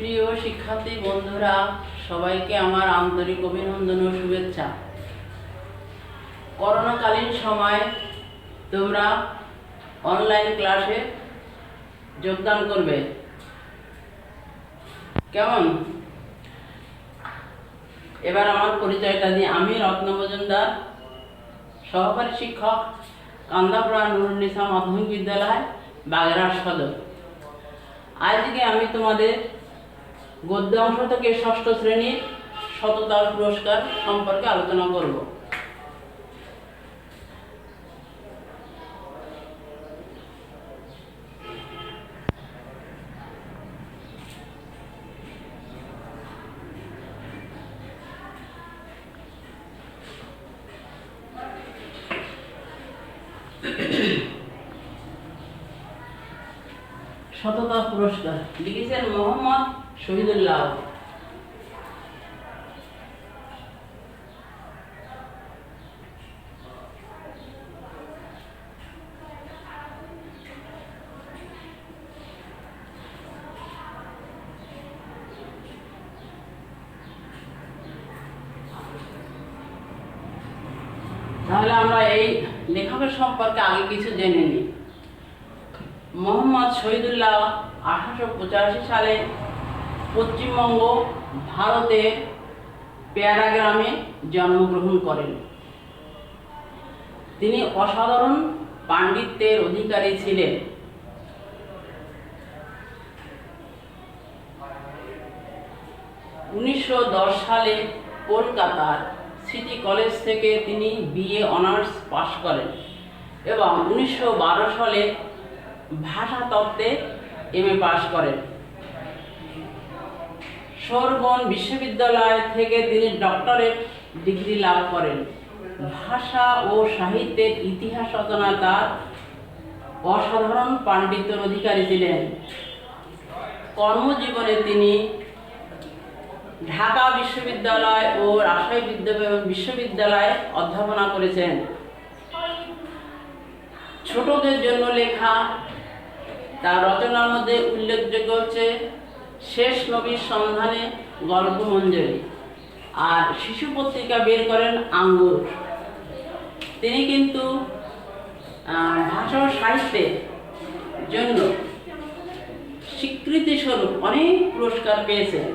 প্রিয় শিক্ষার্থী বন্ধুরা, সবাইকে আমার আন্তরিক অভিনন্দন ও শুভেচ্ছা। করোনাকালীন সময় তোমরা অনলাইন ক্লাসে যোগদান করবে, কেমন? এবার আমার পরিচয়টা দিই। আমি রত্ন মজুমদার, সহকারী শিক্ষক, কান্দাপাড়া নুরুন্নিসা মাধ্যমিক বিদ্যালয়, বাগেরহাট সদর। আজকে আমি তোমাদের গদ্য অংশ থেকে ষষ্ঠ শ্রেণীর সততার পুরস্কার সম্পর্কে আলোচনা করব। সততা পুরস্কার লিখেছেন মোহাম্মদ শহীদুল্লাহ। তাহলে আমরা এই লেখকের সম্পর্কে আগে কিছু জেনে নিই। মোহাম্মদ শহীদুল্লাহ 1885 সালে পশ্চিমবঙ্গ ভারতের পেয়ারা গ্রামে জন্মগ্রহণ করেন। তিনি অসাধারণ পাণ্ডিত্যের অধিকারী ছিলেন। সালে কলকাতার সিটি কলেজ থেকে তিনি বিএ অনার্স পাশ করেন এবং 1912 সালে ভাষাতত্ত্বে এমএ পাশ করেন। সোরবন বিশ্ববিদ্যালয় থেকে তিনি ডক্টরেট ডিগ্রি লাভ করেন। ভাষা ও সাহিত্যের ইতিহাস রচনায় তার অসাধারণ পাণ্ডিত্যের অধিকারী ছিলেন। কর্মজীবনে তিনি ঢাকা বিশ্ববিদ্যালয় ও রাজশাহী বিশ্ববিদ্যালয়ে অধ্যাপনা করেছেন। ছোটদের জন্য লেখা তার রচনার মধ্যে উল্লেখযোগ্য হচ্ছে শেষ নবীর সন্ধানে, গল্প মঞ্জরি, আর শিশু পত্রিকা বের করেন আঙ্গুর। তিনি কিন্তু ভাষা ও সাহিত্যের জন্য স্বীকৃতি স্বরূপ অনেক পুরস্কার পেয়েছেন।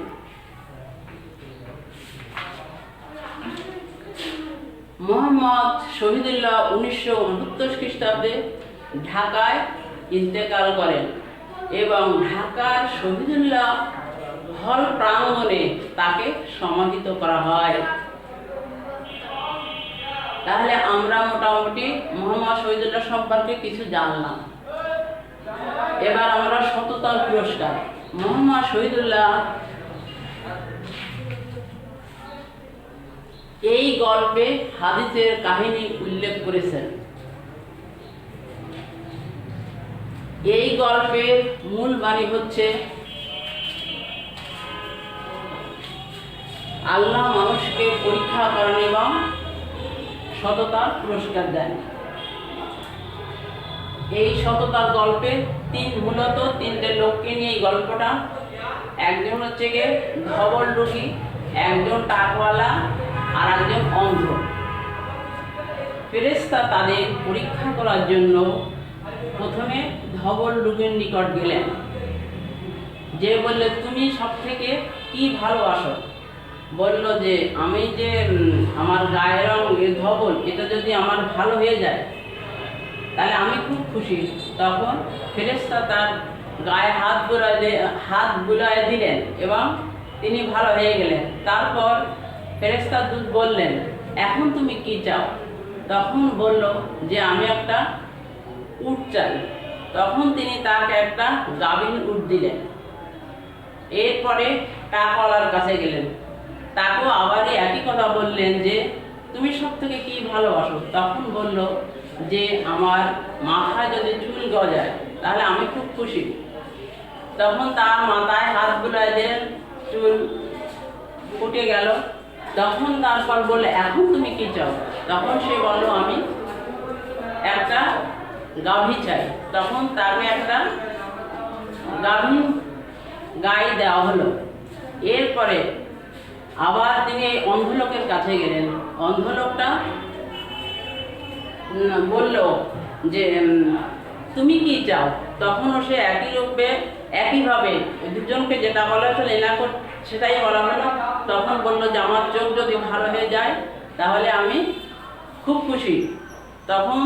মোহাম্মদ শহীদুল্লাহ 1969 খ্রিস্টাব্দে ঢাকায় ইন্তেকাল করেন এবং ঢাকার শহীদুল্লাহ হল প্রাঙ্গণে তাকে সমাহিত করা হয়। তাহলে আমরা মোটামুটি মোহাম্মদ শহীদুল্লাহ সম্পর্কে কিছু জানলাম। এবার আমরা সততার পুরস্কার। মোহাম্মদ শহীদুল্লাহ এই গল্পে হাদিসের কাহিনী উল্লেখ করেছেন। এই গল্পের মূল বাণী হচ্ছে আল্লাহ মানুষকে পরীক্ষা করেন এবং সততার পুরস্কার দেন। এই সততার গল্পে মূলত তিনটে লোককে নিয়ে এই গল্পটা। একজন হচ্ছে গিয়ে ধবল রোগী, একজন টাকওয়ালা, আর একজন অন্ধ। ফেরেশতা তাদের পরীক্ষা করার জন্য প্রথমে ধবল রোগীর নিকট গেলেন, যে বললে তুমি সব থেকে কি ভালোবাসো? বলল যে আমি যে আমার গায়ের রং ধবল, এটা যদি আমার ভালো হয়ে যায় তাহলে আমি খুব খুশি। তখন ফেরেশতা তার গায়ে হাত বুলায় দিলেন এবং তিনি ভালো হয়ে গেলেন। তারপর ফেরেশতা দূত বললেন, এখন তুমি কি চাও? তখন বলল যে আমি একটা উট চাই। তখন তিনি তাকে একটা গাভীন উট দিলেন। এরপরে টাকওয়ালার কাছে গেলেন, তাকেও আবার একই কথা বললেন যে তুমি সব থেকে কি ভালোবাসো? তখন বলল যে আমার মাথায় যদি চুল গজায় তাহলে আমি খুব খুশি। তখন তার মাথায় হাত বুলায় দিলেন, চুল ফুটে গেল। তখন তারপর বললে এখন তুমি কি চাও? তখন সে বলল আমি একটা গাভী চাই। তখন তাকে একটা গাভী গায়ে দেওয়া হলো। এরপরে আবার তিনি এই অন্ধলোকের কাছে গেলেন। অন্ধলোকটা বলল যে তুমি কি চাও? তখনও সে একইভাবে দুজনকে যেটা বলা হয়েছিল এনাকে সেটাই বলা হলো। তখন বলল যে আমার চোখ যদি ভালো হয়ে যায় তাহলে আমি খুব খুশি। তখন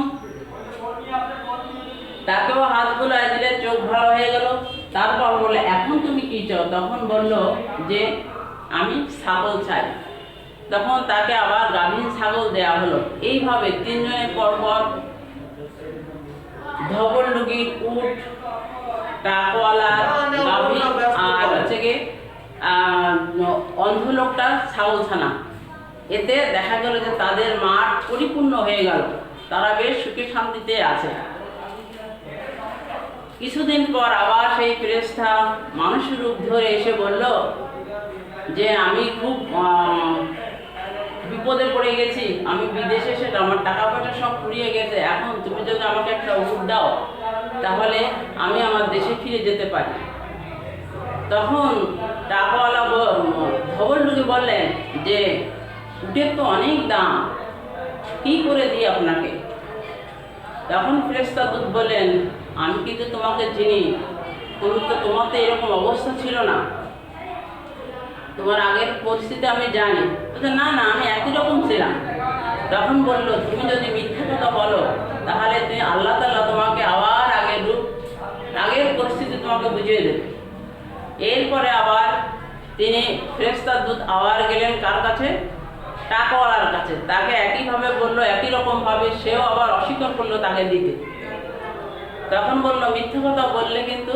তাকেও হাত বুলায় দিলে, চোখ ভালো হয়ে গেল। তারপর বললে এখন তুমি কি চাও? তখন বলল যে আমি ছাগল চাই। তখন তাকে আবার গাভীন ছাগল দেয়া হলো। এইভাবে তিনজনের পরপর ধবলডুগির উট, টাকওয়ালা, গাভী আর হচ্ছে গিয়ে অন্ধলোকটা ছাগলছানা। এতে দেখা গেল যে তাদের মাঠ পরিপূর্ণ হয়ে গেল, তারা বেশ সুখে শান্তিতে আছে। কিছুদিন পর আবার সেই ফেরেশতা মানুষের রূপ ধরে এসে বলল যে আমি খুব বিপদে পড়ে গেছি, আমি বিদেশে এসে আমার টাকা পয়সা সব ফুরিয়ে গেছে, এখন তুমি যদি আমাকে একটা উট দাও তাহলে আমি আমার দেশে ফিরে যেতে পারি। তখন টাকাওয়ালা ধবলডুগি বললেন যে উটের তো অনেক দাম, কি করে দিই আপনাকে? তখন ফেরেশতা দূত বললেন আমি কিন্তু তোমাকে চিনি, তোমার তো এরকম অবস্থা ছিল না, তোমার আগের পরিস্থিতি আমি জানি। না না, আমি একই রকম ছিলাম। তখন বলল তুমি যদি মিথ্যা কথা বলো তাহলে তুমি আল্লাহ তাআলা তোমাকে আবার আগের পরিস্থিতি তোমাকে বুঝিয়ে দেবে। এরপরে আবার তিনি ফেরেশতার দূত আবার গেলেন কার কাছে? টাকাওয়ালার কাছে। তাকে একইভাবে বললো, একই রকমভাবে, সেও আবার অস্বীকার করলো তাকে দিতে। তখন বলল মিথ্যা কথা বললে কিন্তু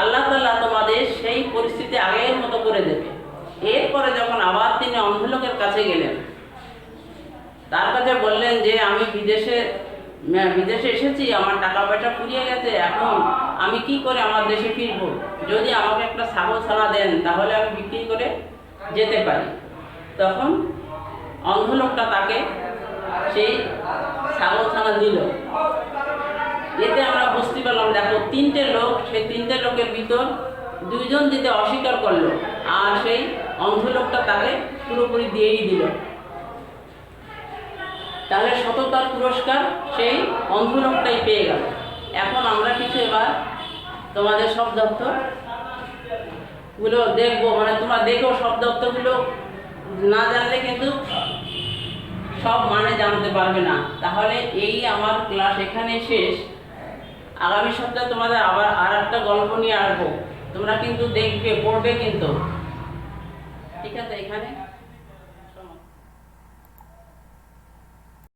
আল্লাহ তাআলা তোমাদের সেই পরিস্থিতি আগের মতো করে দেবে। এরপরে যখন আবার তিনি অন্ধলোকের কাছে গেলেন, তার কাছে বললেন যে আমি বিদেশে এসেছি, আমার টাকা পয়সা ফুরিয়ে গেছে, এখন আমি কি করে আমার দেশে ফিরব? যদি আমাকে একটা ছাগল ছানা দেন তাহলে আমি বিক্রি করে যেতে পারি। তখন অন্ধলোকটা তাকে সেই ছাগল ছানা দিল। এতে আমরা বুঝতে পারলাম, দেখো তিনটে লোক, সেই তিনটে লোকের ভিতর দুইজন দিতে অস্বীকার করলো, আর সেই অন্ধলোকটা তাকে পুরোপুরি দিয়েই দিল। তাহলে সততার পুরস্কার সেই অন্ধলোকটাই পেয়ে গেল। এখন আমরা কিছু এবার তোমাদের শব্দ গুলো দেখবো, মানে তোমরা দেখো শব্দ গুলো না জানলে কিন্তু সব মানে জানতে পারবে না। তাহলে এই আমার ক্লাস এখানে শেষ। আগামী সপ্তাহে তোমাদের আবার আর একটা গল্প নিয়ে আসবো, তোমরা কিন্তু দেখবে, পড়বে কিন্তু। ঠিক আছে এখানে।